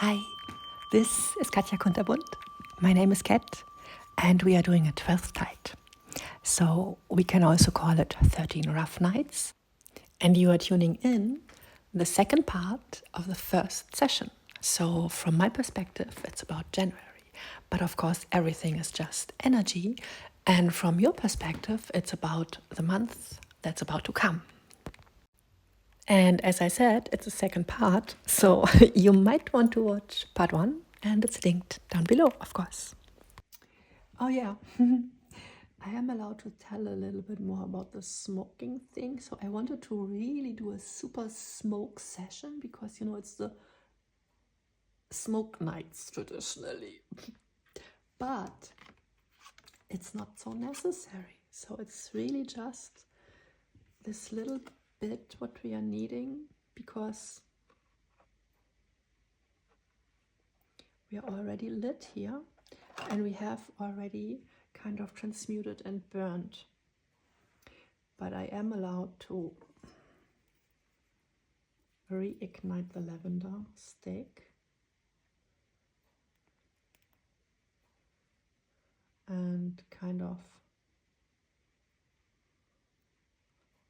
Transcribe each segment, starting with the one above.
Hi, this is Katja Kunterbund. My name is Kat, and we are doing a 12th night. So we can also call it 13 rough nights. And you are tuning in the second part of the first session. So from my perspective, it's about January. But of course, everything is just energy. And from your perspective, it's about the month that's about to come. And as I said, it's the second part, so you might want to watch part 1, and it's linked down below, of course. Oh yeah, I am allowed to tell a little bit more about the smoking thing. So I wanted to really do a super smoke session because, you know, it's the smoke nights traditionally. But it's not so necessary. So it's really just this little bit what we are needing, because we are already lit here and we have already kind of transmuted and burned. But I am allowed to reignite the lavender stick and kind of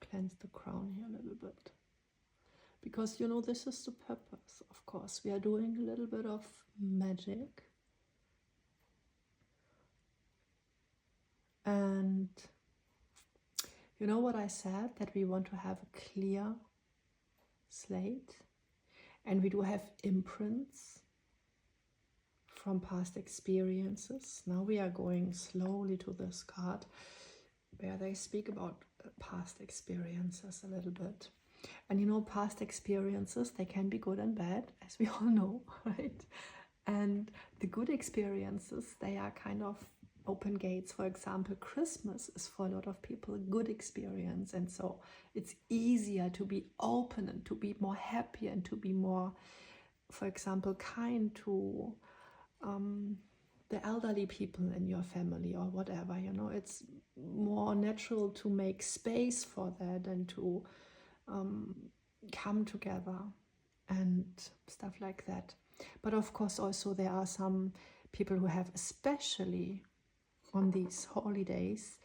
cleanse the crown here a little bit. Because, you know, this is the purpose, of course. We are doing a little bit of magic. And you know what I said? That we want to have a clear slate. And we do have imprints from past experiences. Now we are going slowly to this card where they speak about past experiences a little bit. And you know, past experiences, they can be good and bad, as we all know, right? And the good experiences, they are kind of open gates. For example, Christmas is for a lot of people a good experience, and so it's easier to be open and to be more happy and to be more, for example, kind to the elderly people in your family or whatever. You know, it's more natural to make space for that and to come together and stuff like that. But of course also there are some people who have, especially on these holidays,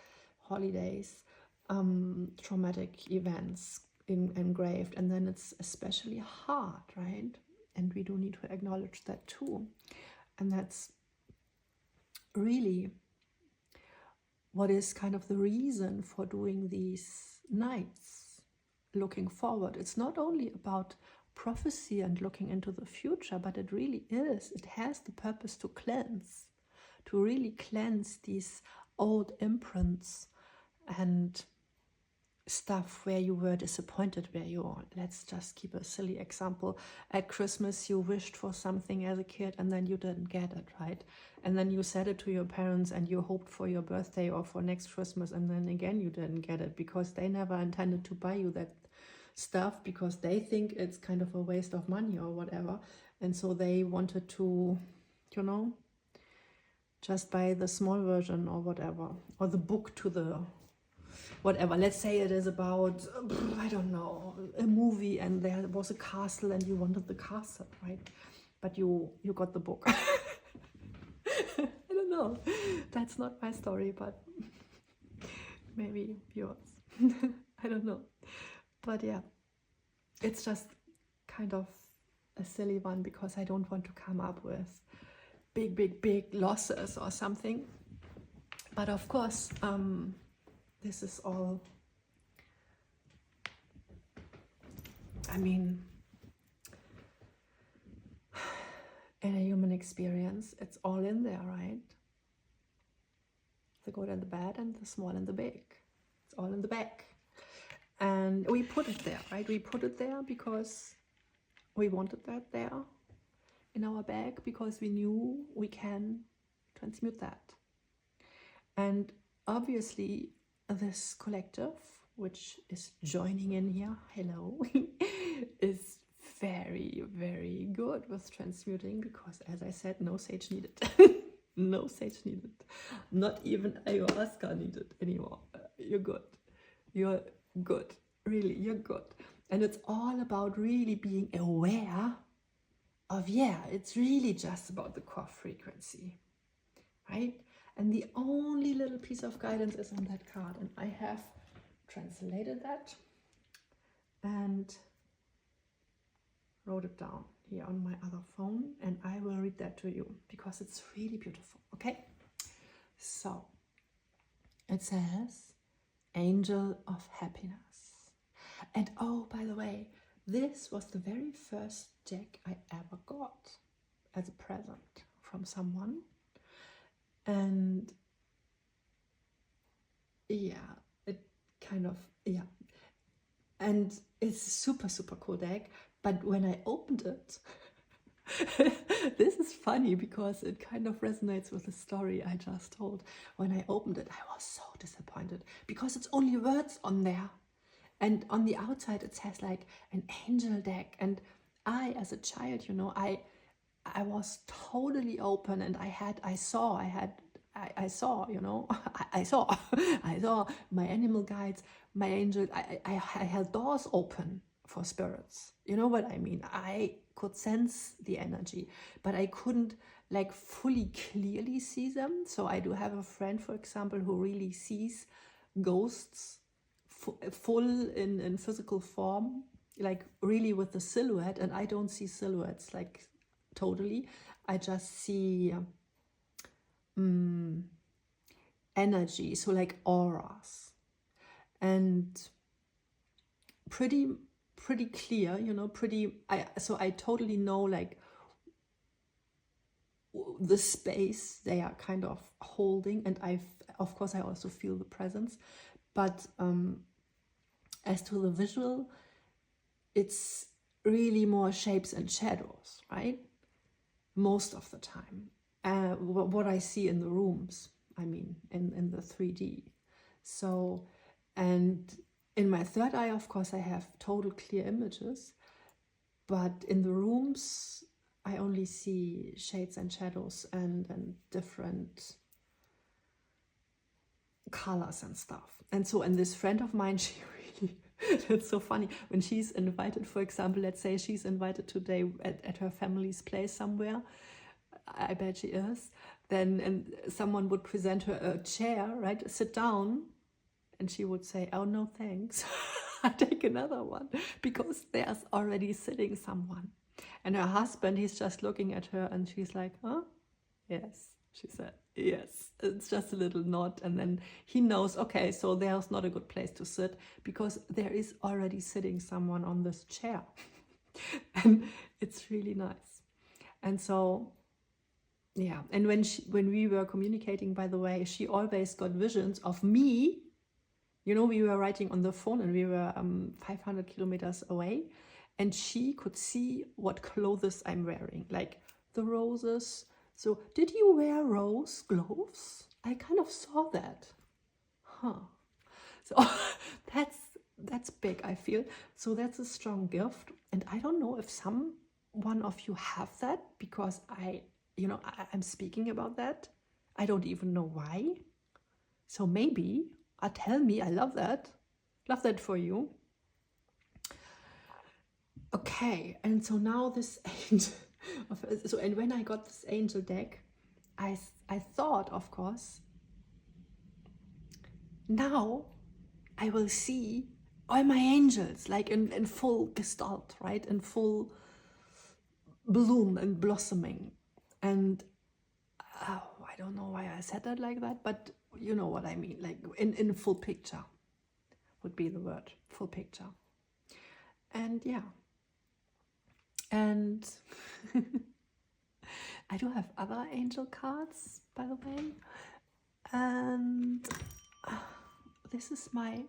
traumatic events engraved, and then it's especially hard, right? And we do need to acknowledge that too. And that's really what is kind of the reason for doing these nights, looking forward. It's not only about prophecy and looking into the future, but it really is. It has the purpose to cleanse, to really cleanse these old imprints and stuff where you were disappointed, where you, let's just keep a silly example, at Christmas you wished for something as a kid and then you didn't get it, right? And then you said it to your parents and you hoped for your birthday or for next Christmas, and then again you didn't get it because they never intended to buy you that stuff because they think it's kind of a waste of money or whatever, and so they wanted to, you know, just buy the small version or whatever, or the book to the whatever. Let's say it is about, I don't know, a movie and there was a castle and you wanted the castle, right? But you got the book. I don't know. That's not my story, but maybe yours. I don't know. But yeah, it's just kind of a silly one because I don't want to come up with big losses or something. But of course, this is all, I mean, in a human experience, it's all in there, right? The good and the bad and the small and the big. It's all in the bag. And we put it there, right? We put it there because we wanted that there in our bag because we knew we can transmute that. And obviously this collective, which is joining in here, hello, is very good with transmuting because, as I said, no sage needed. No sage needed. Not even ayahuasca needed anymore. You're good. You're good. Really, you're good. And it's all about really being aware yeah, it's really just about the core frequency, right? And the only little piece of guidance is on that card, and I have translated that and wrote it down here on my other phone, and I will read that to you because it's really beautiful. Okay, so it says Angel of Happiness. And oh, by the way, this was the very first deck I ever got as a present from someone. And yeah, it kind of, yeah. And it's a super, super cool deck. But when I opened it, this is funny because it kind of resonates with the story I just told. When I opened it, I was so disappointed because it's only words on there. And on the outside, it says like an angel deck. And I, as a child, you know, I was totally open, and I saw, you know, I saw my animal guides, my angels. I held doors open for spirits. You know what I mean? I could sense the energy, but I couldn't like fully clearly see them. So I do have a friend, for example, who really sees ghosts full in physical form, like really with the silhouette, and I don't see silhouettes like totally. I just see energy, so like auras, and pretty clear, you know, so I totally know like the space they are kind of holding, and of course I also feel the presence. But as to the visual, it's really more shapes and shadows, right? Most of the time. What I see in the rooms, I mean, in the 3D. So, and in my third eye, of course, I have total clear images, but in the rooms, I only see shades and shadows and different colors and stuff. And so, and this friend of mine, she really, it's so funny, when she's invited, for example, let's say she's invited today at her family's place somewhere, I bet she is, then and someone would present her a chair, right, sit down, and she would say, oh no thanks, I take another one, because there's already sitting someone. And her husband, he's just looking at her, and she's like, huh? Yes, she said, yes. It's just a little nod, and then he knows, okay, so there's not a good place to sit because there is already sitting someone on this chair. And it's really nice. And so, yeah, and when we were communicating, by the way, she always got visions of me. You know, we were writing on the phone, and we were 500 kilometers away, and she could see what clothes I'm wearing, like the roses. So, did you wear rose gloves? I kind of saw that. Huh. So that's big, I feel. So that's a strong gift. And I don't know if one of you have that, because I'm speaking about that. I don't even know why. So maybe tell me. I love that. Love that for you. Okay, and so now this angel. And when I got this angel deck, I thought, of course, now I will see all my angels like in full gestalt, right? In full bloom and blossoming. And I don't know why I said that like that, but you know what I mean, like in full picture would be the word, full picture. And yeah. And I do have other angel cards, by the way. And this is my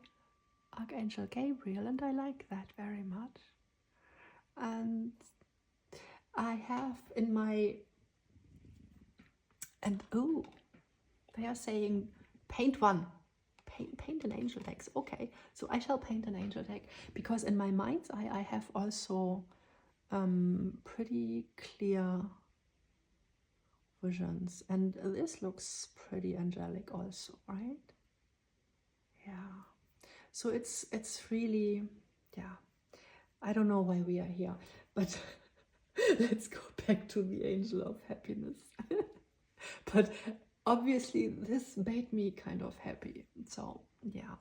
Archangel Gabriel, and I like that very much. And I have in my, and oh, they are saying paint one. Paint an angel deck. Okay, so I shall paint an angel deck, because in my mind's eye I have also pretty clear visions, and this looks pretty angelic also, right? Yeah. So it's really, yeah. I don't know why we are here, but Let's go back to the angel of happiness. But obviously this made me kind of happy. So yeah.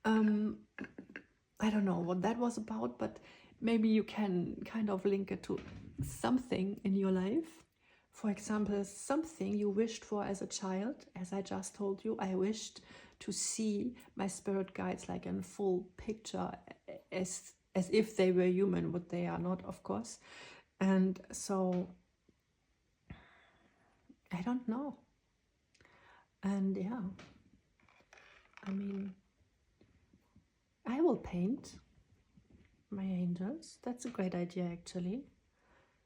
I don't know what that was about, but maybe you can kind of link it to something in your life. For example, something you wished for as a child. As I just told you, I wished to see my spirit guides like in full picture, as if they were human, but they are not, of course. And so I don't know. And yeah, I mean, I will paint my angels. That's a great idea, actually.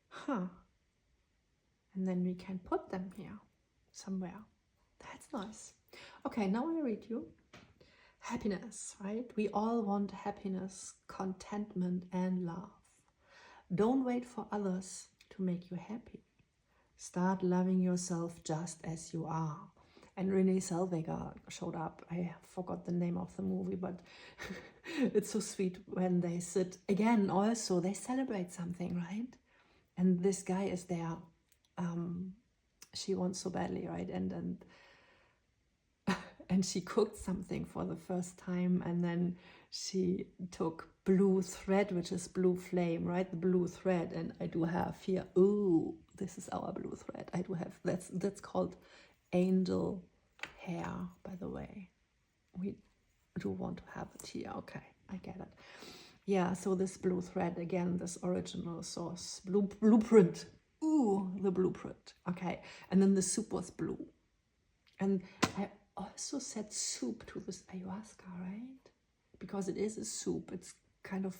Huh. And then we can put them here somewhere. That's nice. Okay, now I read you. Happiness, right? We all want happiness, contentment, and love. Don't wait for others to make you happy. Start loving yourself just as you are. And Renee Zellweger showed up. I forgot the name of the movie, but it's so sweet when they sit again. Also, they celebrate something, right? And this guy is there. She wants so badly, right? And she cooked something for the first time, and then she took blue thread, which is blue flame, right? The blue thread, and I do have here. Ooh, this is our blue thread. I do have that's called angel hair, by the way. We do want to have it here. Okay, I get it. Yeah, so this blue thread, again, this original source blueprint. Ooh, the blueprint. Okay, and then the soup was blue. And I also said soup to this ayahuasca, right? Because it is a soup. It's kind of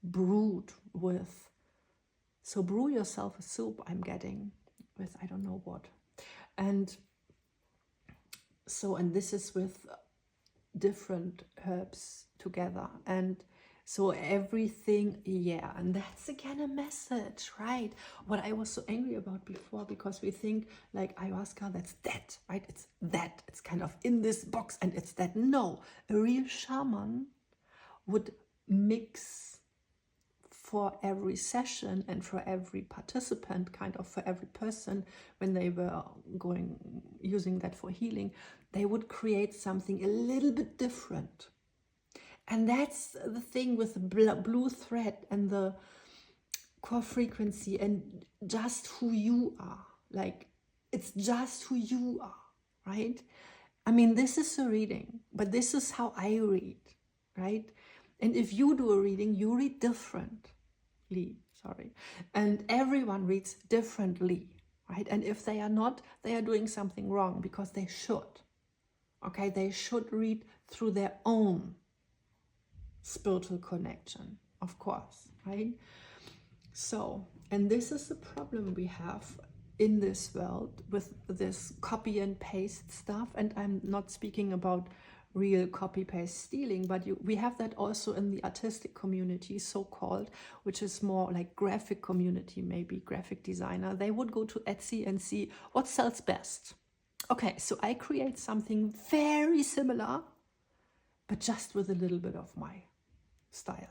brewed with. So brew yourself a soup, I'm getting, with I don't know what. And so, and this is with different herbs together. And so everything, yeah, and that's again a message, right? What I was so angry about before, because we think like ayahuasca, that's that, right? It's that, it's kind of in this box and it's that. No, a real shaman would mix for every session and for every participant, kind of for every person, when they were using that for healing, they would create something a little bit different. And that's the thing with the blue thread and the core frequency and just who you are. Like, it's just who you are, right? I mean, this is a reading, but this is how I read, right? And if you do a reading, you read differently, sorry. And everyone reads differently, right? And if they are not, they are doing something wrong, because they should, okay? They should read through their own spiritual connection, of course, right? So, and this is the problem we have in this world with this copy and paste stuff. And I'm not speaking about real copy paste stealing, but we have that also in the artistic community, so-called, which is more like graphic community, maybe graphic designer. They would go to Etsy and see what sells best. Okay, so I create something very similar, but just with a little bit of my style.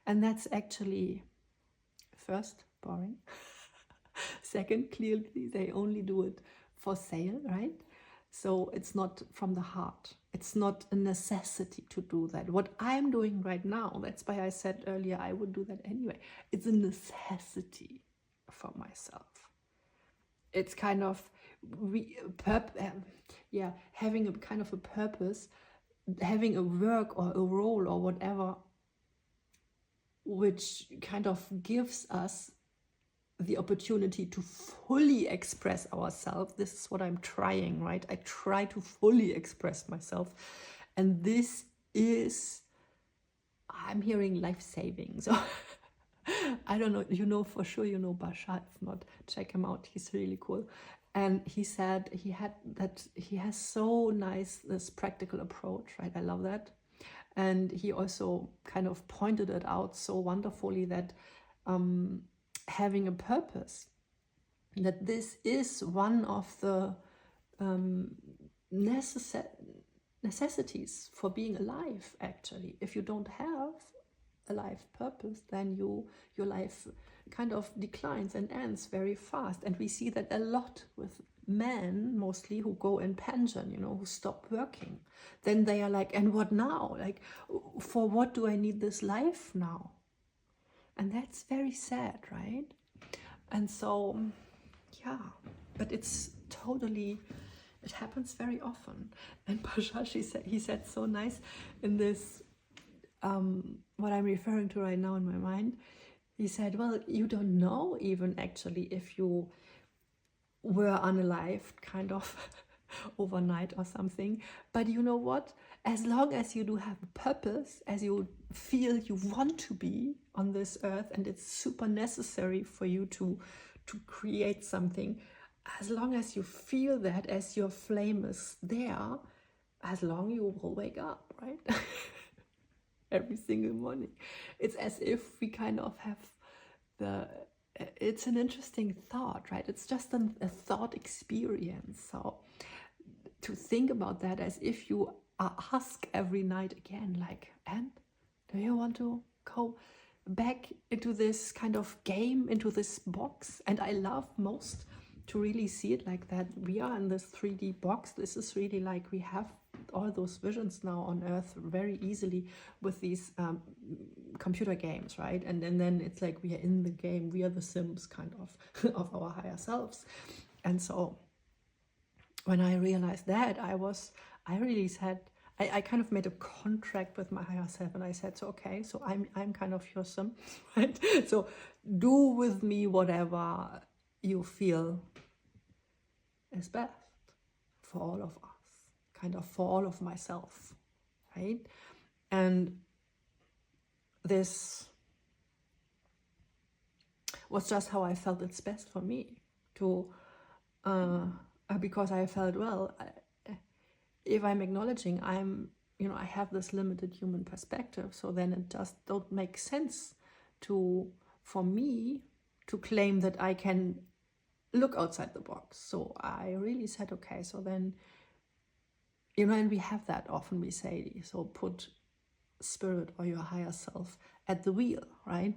And that's actually, first, boring. Second, clearly they only do it for sale, right? So it's not from the heart. It's not a necessity to do that. What I'm doing right now, that's why I said earlier I would do that anyway. It's a necessity for myself. It's kind of having a kind of a purpose, having a work or a role or whatever, which kind of gives us the opportunity to fully express ourselves. This is what I'm trying, right? I try to fully express myself. And this is, I'm hearing life-saving. So I don't know, you know, for sure, you know Basha. If not, check him out. He's really cool. And he said he has so nice, this practical approach, right? I love that. And he also kind of pointed it out so wonderfully that having a purpose, that this is one of the necessities for being alive, actually. If you don't have a life purpose, then your life kind of declines and ends very fast. And we see that a lot with men, mostly, who go in pension, who stop working. Then they are like, and what now? Like, for what do I need this life now? And that's very sad, right? And so, yeah, but it's totally, it happens very often. And Pasha, he said so nice in this, what I'm referring to right now in my mind. He said, well, you don't know even actually if you were unalived kind of overnight or something. But you know what? As long as you do have a purpose, as you feel you want to be on this earth, and it's super necessary for you to create something, as long as you feel that, as your flame is there, as long you will wake up, right? Every single morning. It's as if we kind of have it's an interesting thought, right? It's just a thought experience. So to think about that as if you ask every night again, like, and do you want to go back into this kind of game, into this box? And I love most to really see it like that. We are in this 3D box. This is really like we have all those visions now on Earth very easily with these computer games, right? And then it's like we are in the game. We are the Sims kind of our higher selves. And so when I realized that, I really said, I kind of made a contract with my higher self, and I said, so okay, so I'm kind of your Sim, right? So do with me whatever you feel is best for all of us, kind of for all of myself, right? And this was just how I felt it's best for me to, because I felt, well, if I'm acknowledging I have this limited human perspective, so then it just don't make sense for me to claim that I can look outside the box. So I really said, okay, so then, and we have that often, we say, so put spirit or your higher self at the wheel, right?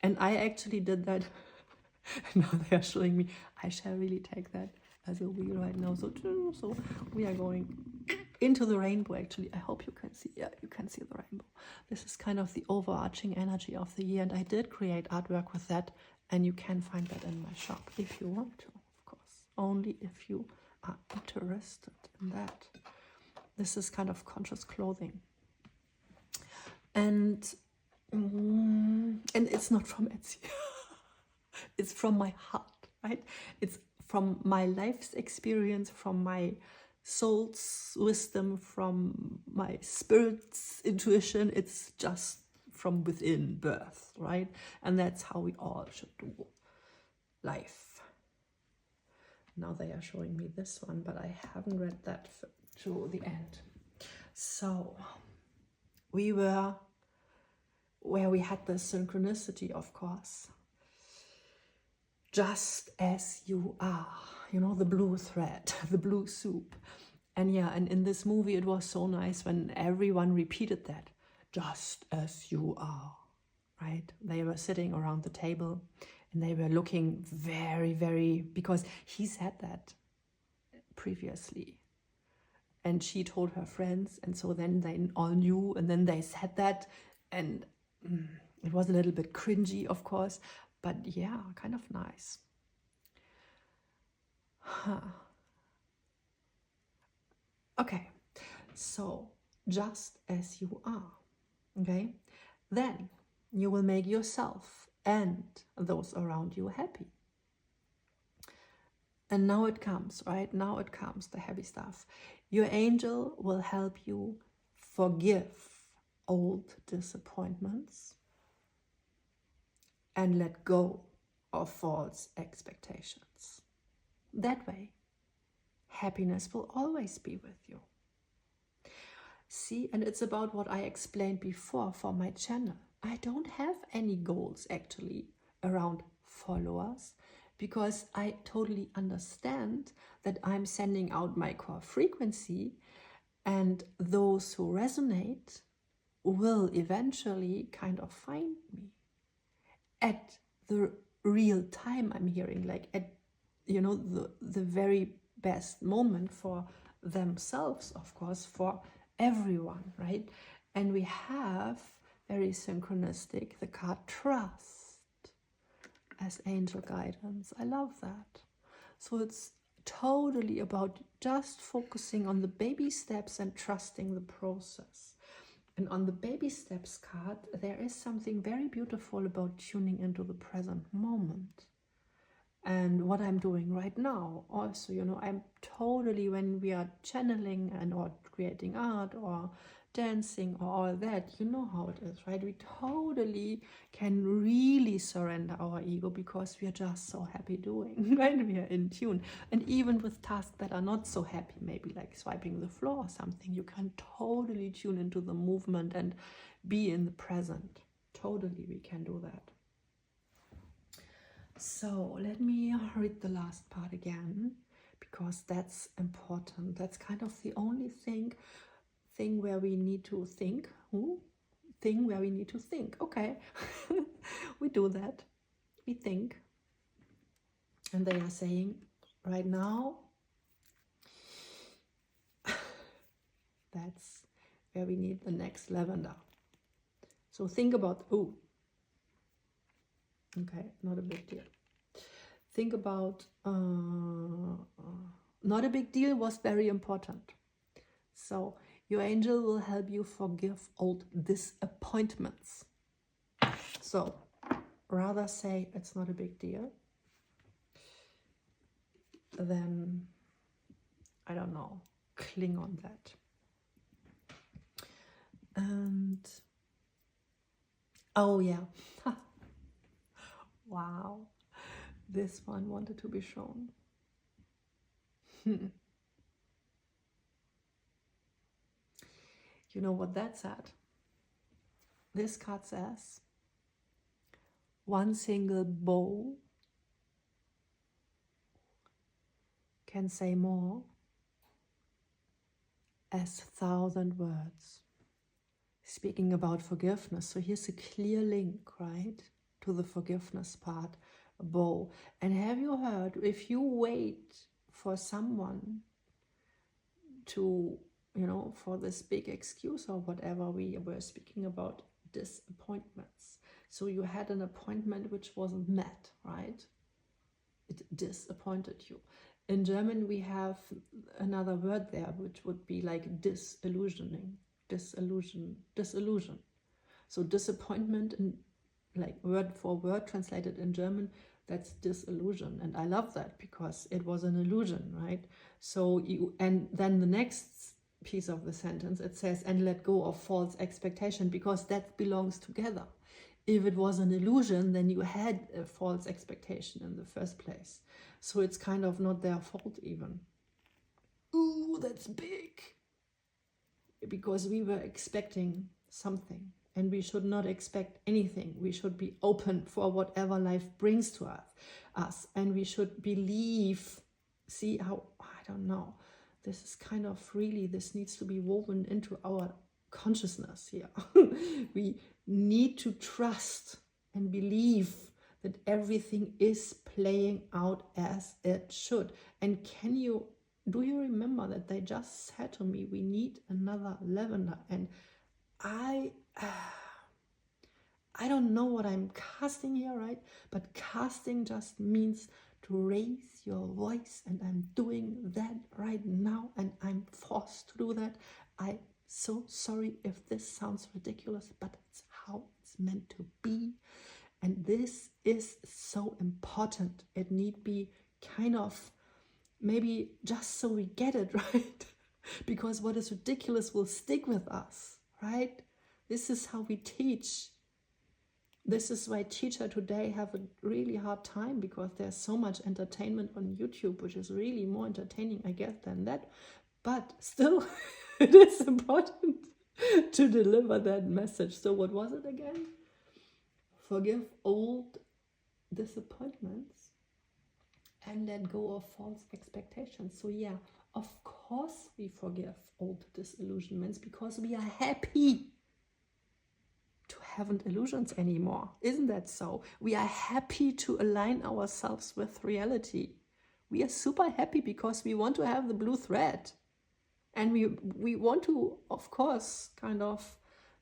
And I actually did that. Now they are showing me, I shall really take that as a wheel right now. So we are going into the rainbow, actually. I hope you can see, you can see the rainbow. This is kind of the overarching energy of the year, and I did create artwork with that, and you can find that in my shop if you want to, of course, only if you are interested in that. This is kind of conscious clothing, and it's not from Etsy. It's from my heart, right? It's from my life's experience, from my soul's wisdom, from my spirit's intuition. It's just from within birth, right? And that's how we all should do life. Now they are showing me this one, but I haven't read that to the end. So we were where we had the synchronicity, of course. Just as you are, the blue thread, the blue soup. And yeah, and in this movie it was so nice when everyone repeated that, just as you are, right? They were sitting around the table and they were looking very, very, because he said that previously. And she told her friends, and so then they all knew, and then they said that, and it was a little bit cringy, of course, but yeah, kind of nice. Okay, so just as you are, okay? Then you will make yourself and those around you happy. And now it comes, right? Now it comes, the heavy stuff. Your angel will help you forgive old disappointments and let go of false expectations. That way, happiness will always be with you. See, and it's about what I explained before for my channel. I don't have any goals actually around followers, because I totally understand that I'm sending out my core frequency, and those who resonate will eventually kind of find me at the real time. I'm hearing, like at, you know, the very best moment for themselves, of course, for everyone, right? And we have very synchronistic the card trust as angel guidance. I love that. So it's totally about just focusing on the baby steps and trusting the process. And on the baby steps card, there is something very beautiful about tuning into the present moment. And what I'm doing right now also, you know, I'm totally, when we are channeling and or creating art or dancing or all that, you know how it is, right? We totally can really surrender our ego because we are just so happy doing, right? We are in tune. And even with tasks that are not so happy, maybe like swiping the floor or something, you can totally tune into the movement and be in the present. Totally, we can do that. So let me read the last part again, because that's important. That's kind of the only thing where we need to think. Thing where we need to think. Okay, we do that. We think. And they are saying, right now, that's where we need the next lavender. So think about, okay, not a big deal. Think about, not a big deal was very important. So your angel will help you forgive old disappointments. So rather say it's not a big deal than, I don't know, cling on that. And, oh yeah, wow, this one wanted to be shown. You know what that said? This card says, one single bow can say more as 1,000 words. Speaking about forgiveness, so here's a clear link, right, to the forgiveness part, a bow. And have you heard, if you wait for someone to, you know, for this big excuse or whatever, we were speaking about disappointments. So you had an appointment which wasn't met, right? It disappointed you. In German, we have another word there, which would be like disillusioning, disillusion. So disappointment, in like word for word translated in German, that's disillusion. And I love that because it was an illusion, right? So you, and then the next piece of the sentence, it says, and let go of false expectation, because that belongs together. If it was an illusion, then you had a false expectation in the first place. So it's kind of not their fault even. Ooh, that's big. Because we were expecting something, and we should not expect anything. We should be open for whatever life brings to us. And we should believe, see how, I don't know, this is kind of really, this needs to be woven into our consciousness here. We need to trust and believe that everything is playing out as it should. And do you remember that they just said to me, we need another lavender? And I don't know what I'm casting here, right? But casting just means to raise your voice, and I'm doing that right now, and I'm forced to do that. I'm so sorry if this sounds ridiculous, but it's how it's meant to be. And this is so important. It need be kind of, maybe just so we get it, right? Because what is ridiculous will stick with us, right? This is how we teach. This is why teachers today have a really hard time, because there's so much entertainment on YouTube, which is really more entertaining, I guess, than that. But still, it is important to deliver that message. So what was it again? Forgive old disappointments and let go of false expectations. So yeah, of course we forgive old disillusionments because we are happy. haven't illusions anymore. Isn't that so? We are happy to align ourselves with reality. We are super happy because we want to have the blue thread. And we want to, of course, kind of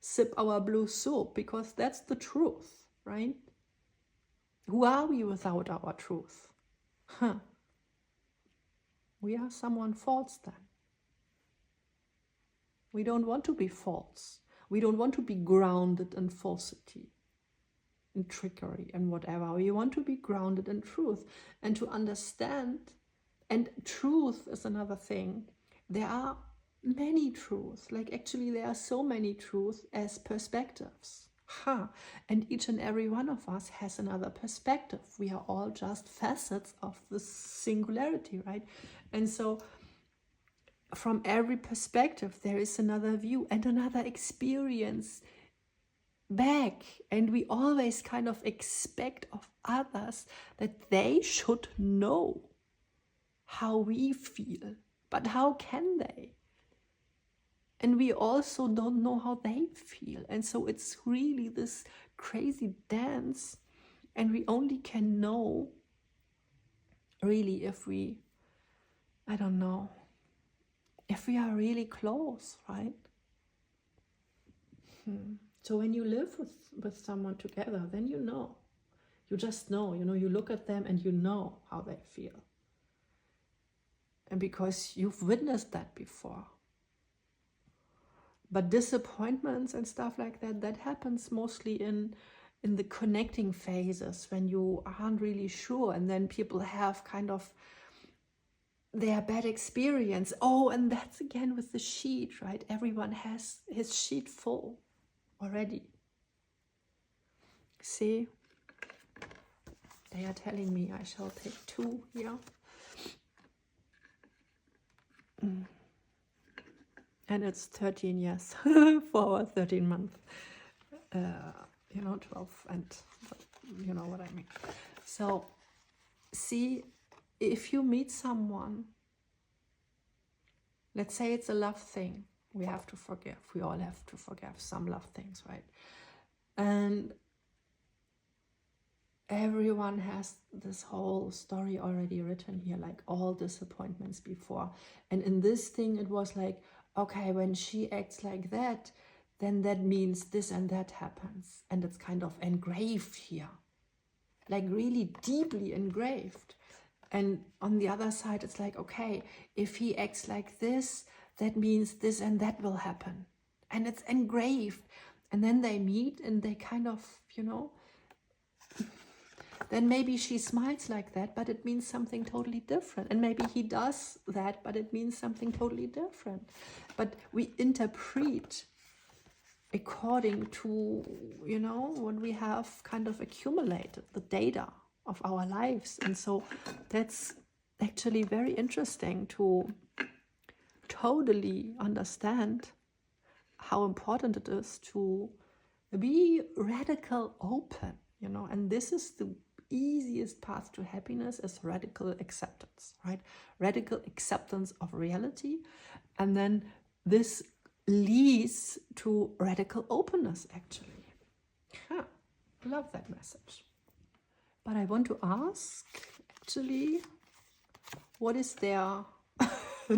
sip our blue soup because that's the truth, right? Who are we without our truth? We are someone false then. We don't want to be false. We don't want to be grounded in falsity, in trickery and whatever. We want to be grounded in truth and to understand. And truth is another thing. There are many truths. Like actually there are so many truths as perspectives. And each and every one of us has another perspective. We are all just facets of the singularity, right? And so from every perspective there is another view and another experience back. And we always kind of expect of others that they should know how we feel. But how can they? And we also don't know how they feel. And so it's really this crazy dance. And we only can know, really, if we, I don't know, if we are really close, right? So when you live with someone together, then you know. You just know, you look at them and you know how they feel. And because you've witnessed that before. But disappointments and stuff like that, that happens mostly in the connecting phases when you aren't really sure. And then people have kind of their bad experience. Oh, and that's again with the sheet, right? Everyone has his sheet full already. See? They are telling me I shall take 2 here. And it's 13 years for our 13 month, 12, and you know what I mean. So, see, if you meet someone, let's say it's a love thing, we have to forgive. We all have to forgive some love things, right? And everyone has this whole story already written here, like all disappointments before. And in this thing, it was like, okay, when she acts like that, then that means this and that happens. And it's kind of engraved here, like really deeply engraved. And on the other side, it's like, okay, if he acts like this, that means this and that will happen. And it's engraved. And then they meet and they kind of, then maybe she smiles like that, but it means something totally different. And maybe he does that, but it means something totally different. But we interpret according to, what we have kind of accumulated, the data of our lives. And so that's actually very interesting to totally understand how important it is to be radical open, and this is the easiest path to happiness, is radical acceptance, right? Radical acceptance of reality. And then this leads to radical openness, actually. Love that message. But I want to ask, actually, what is their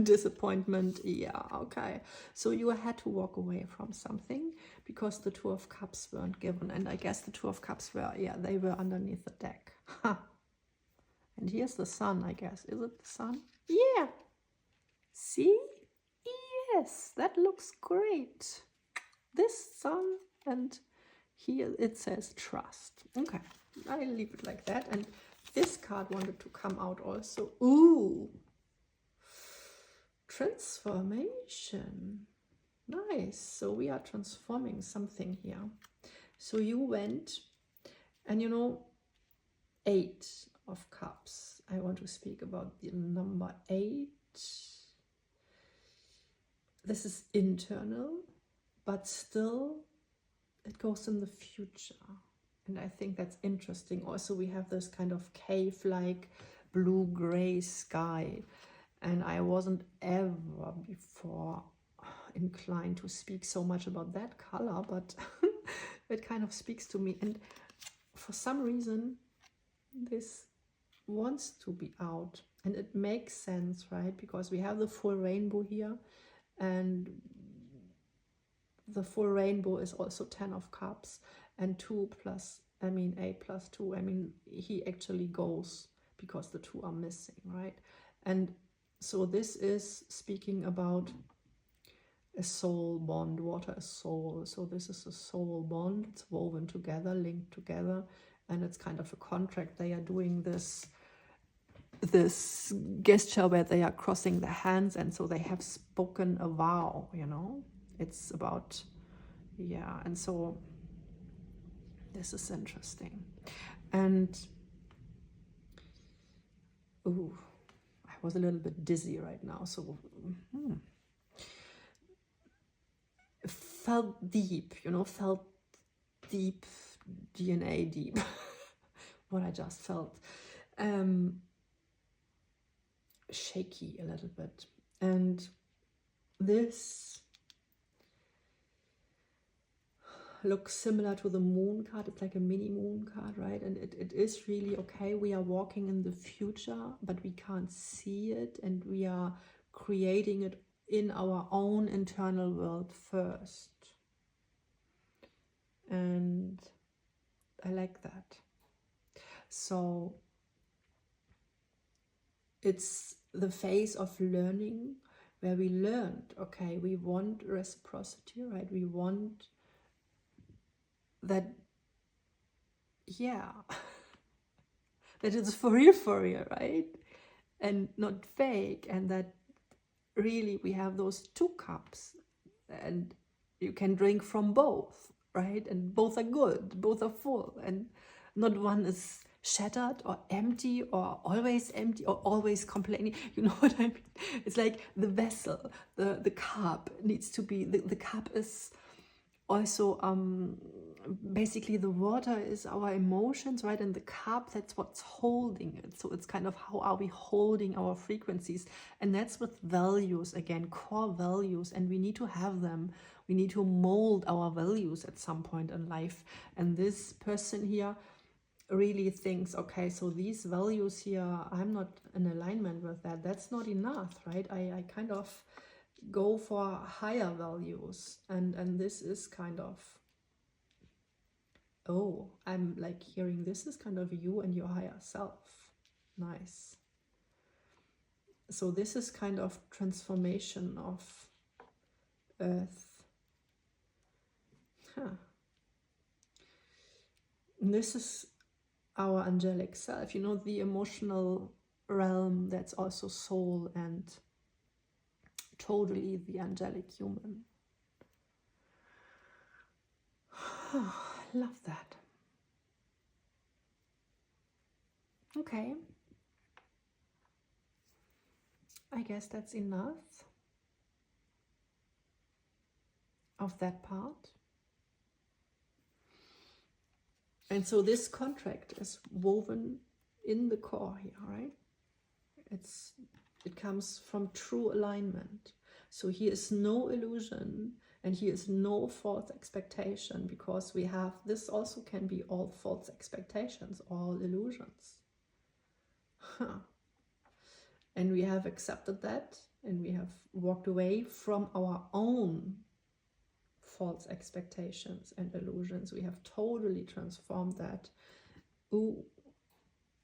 disappointment? Yeah, okay. So you had to walk away from something because the Two of Cups weren't given. And I guess the Two of Cups were, they were underneath the deck. And here's the sun, I guess. Is it the sun? Yeah. See? Yes, that looks great. This sun, and here it says trust. Okay, I'll leave it like that. And this card wanted to come out also. Ooh. Transformation. Nice. So we are transforming something here. So you went, and 8 of Cups. I want to speak about the number 8. This is internal, but still it goes in the future. And I think that's interesting. Also, we have this kind of cave-like blue-gray sky. And I wasn't ever before inclined to speak so much about that color, but it kind of speaks to me. And for some reason, this wants to be out. And it makes sense, right? Because we have the full rainbow here. And the full rainbow is also 10 of cups. And 2 plus, 8 plus 2. He actually goes because the 2 are missing, right? And so this is speaking about a soul bond. Water is soul. So this is a soul bond. It's woven together, linked together. And it's kind of a contract. They are doing this gesture where they are crossing their hands. And so they have spoken a vow, you know. It's about, yeah. And so this is interesting. And, ooh, I was a little bit dizzy right now. So, felt deep, you know, felt deep, DNA deep, what I just felt. Shaky a little bit. And this looks similar to the moon card. It's like a mini moon card, right? And it is really, okay, we are walking in the future, but we can't see it, and we are creating it in our own internal world first. And I like that. So it's the phase of learning where we learned, okay, we want reciprocity, right? We want that, yeah, that it's for real, right? And not fake, and that really we have those 2 cups and you can drink from both, right? And both are good, both are full, and not one is shattered or empty or always empty or always complaining. You know what I mean? It's like the vessel, the cup needs to be, the cup is also basically the water is our emotions, right? And the cup, that's what's holding it. So it's kind of how are we holding our frequencies. And that's with values, again, core values, and we need to have them. We need to mold our values at some point in life. And this person here really thinks, okay, so these values here, I'm not in alignment with that. That's not enough, right? I kind of go for higher values, and this is kind of, oh, I'm like hearing this is kind of you and your higher self. Nice. So this is kind of transformation of earth. And this is our angelic self, you know, the emotional realm, that's also soul and totally the angelic human. Love that. Okay. I guess that's enough of that part. And so this contract is woven in the core here, right? It comes from true alignment. So here is no illusion and here is no false expectation, because we have, this also can be all false expectations, all illusions. And we have accepted that, and we have walked away from our own false expectations and illusions. We have totally transformed that. Ooh.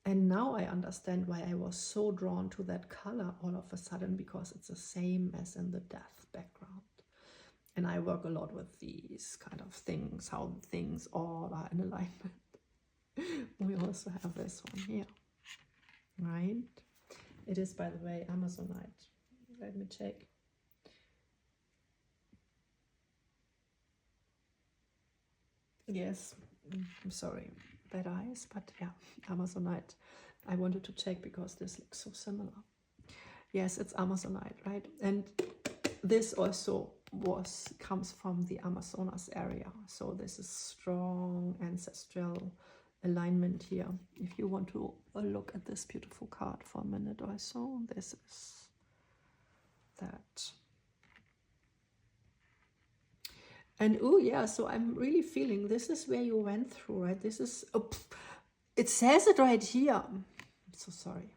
And now I understand why I was so drawn to that color all of a sudden, because it's the same as in the death background. And I work a lot with these kind of things, how things all are in alignment. We also have this one here, right? It is, by the way, Amazonite. Let me check. Yes, I'm sorry, bad eyes, but yeah, Amazonite. I wanted to check because this looks so similar. Yes, it's Amazonite, right? And this also comes from the Amazonas area. So this is strong ancestral alignment here. If you want to look at this beautiful card for a minute or so, this is that. And oh yeah, so I'm really feeling this is where you went through, right? This is, oh, it says it right here. I'm so sorry.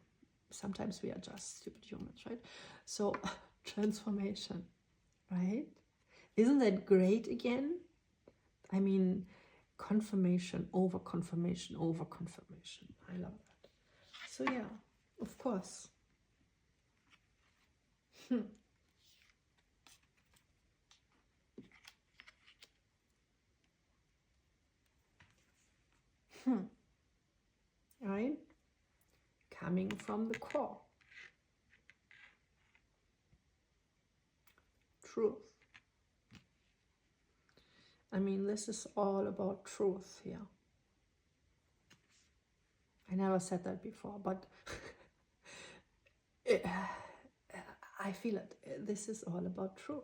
Sometimes we are just stupid humans, right? So transformation, right? Isn't that great again? I mean, confirmation over confirmation over confirmation. I love that. So yeah, of course. Right? Coming from the core. Truth. I mean, this is all about truth here. I never said that before, but I feel it. This is all about truth.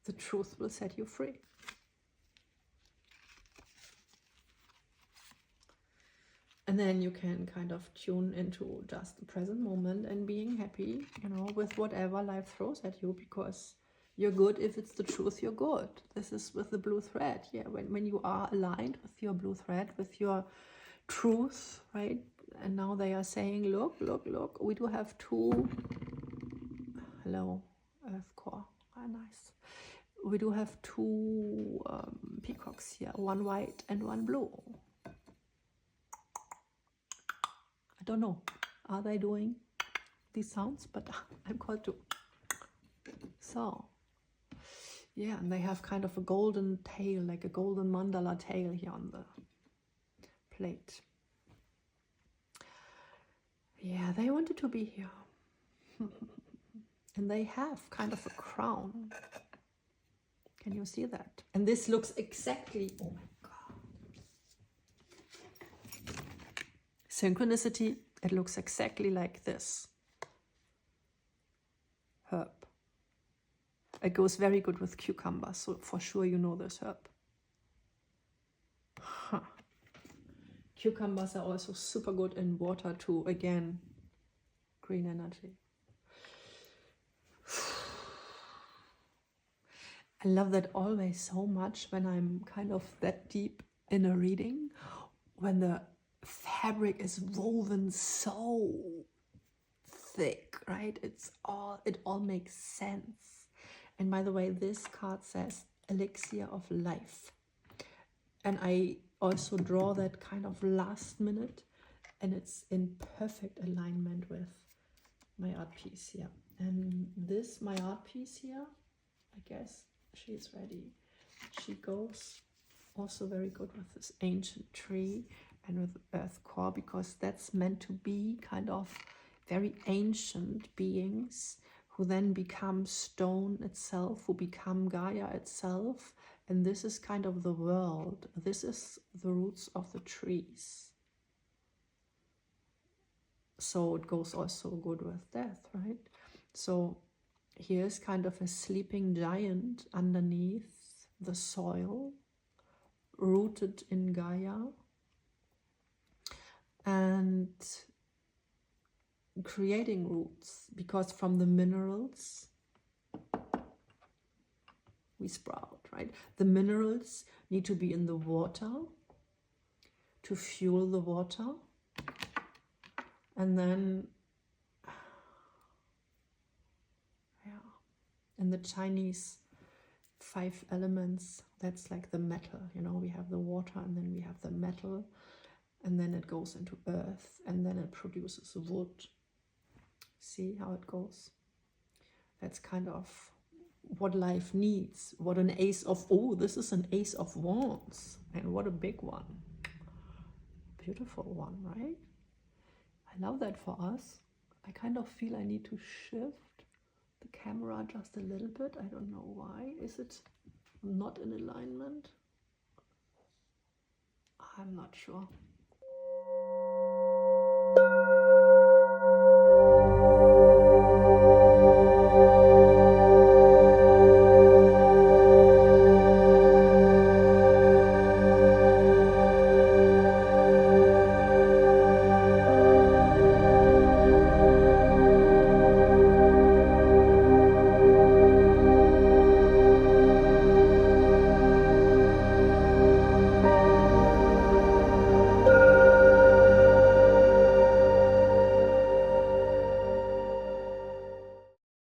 The truth will set you free. And then you can kind of tune into just the present moment and being happy, you know, with whatever life throws at you, because you're good if it's the truth, you're good. This is with the blue thread. Yeah, when you are aligned with your blue thread, with your truth, right? And now they are saying, look, look, look, we do have two, hello, earth core, nice. We do have two peacocks here, one white and one blue. I don't know, are they doing these sounds? But I'm called to. So, yeah, and they have kind of a golden tail, like a golden mandala tail here on the plate. Yeah, they wanted to be here. And they have kind of a crown. Can you see that? And this looks exactly, oh my God. Synchronicity, it looks exactly like this. Herb. It goes very good with cucumber, so for sure you know this herb. Huh. Cucumbers are also super good in water too, again, green energy. I love that always so much when I'm kind of that deep in a reading, when the fabric is woven so thick, right? It all makes sense. And by the way, this card says elixir of life. And I also draw that kind of last minute, and it's in perfect alignment with my art piece here. And this, my art piece here, I guess she's ready. She goes also very good with this ancient tree and with earth core, because that's meant to be kind of very ancient beings who then become stone itself, who become Gaia itself. And this is kind of the world. This is the roots of the trees. So it goes also good with death, right? So here's kind of a sleeping giant underneath the soil, rooted in Gaia, and creating roots, because from the minerals we sprout, right? The minerals need to be in the water to fuel the water, and then in the Chinese 5 elements, that's like the metal, you know, we have the water, and then we have the metal, and then it goes into earth, and then it produces wood. See how it goes? That's kind of what life needs. What an ace of, oh, this is an ace of wands, and what a big one. Beautiful one, right? I love that for us. I kind of feel I need to shift the camera just a little bit. I don't know why. Is it not in alignment? I'm not sure.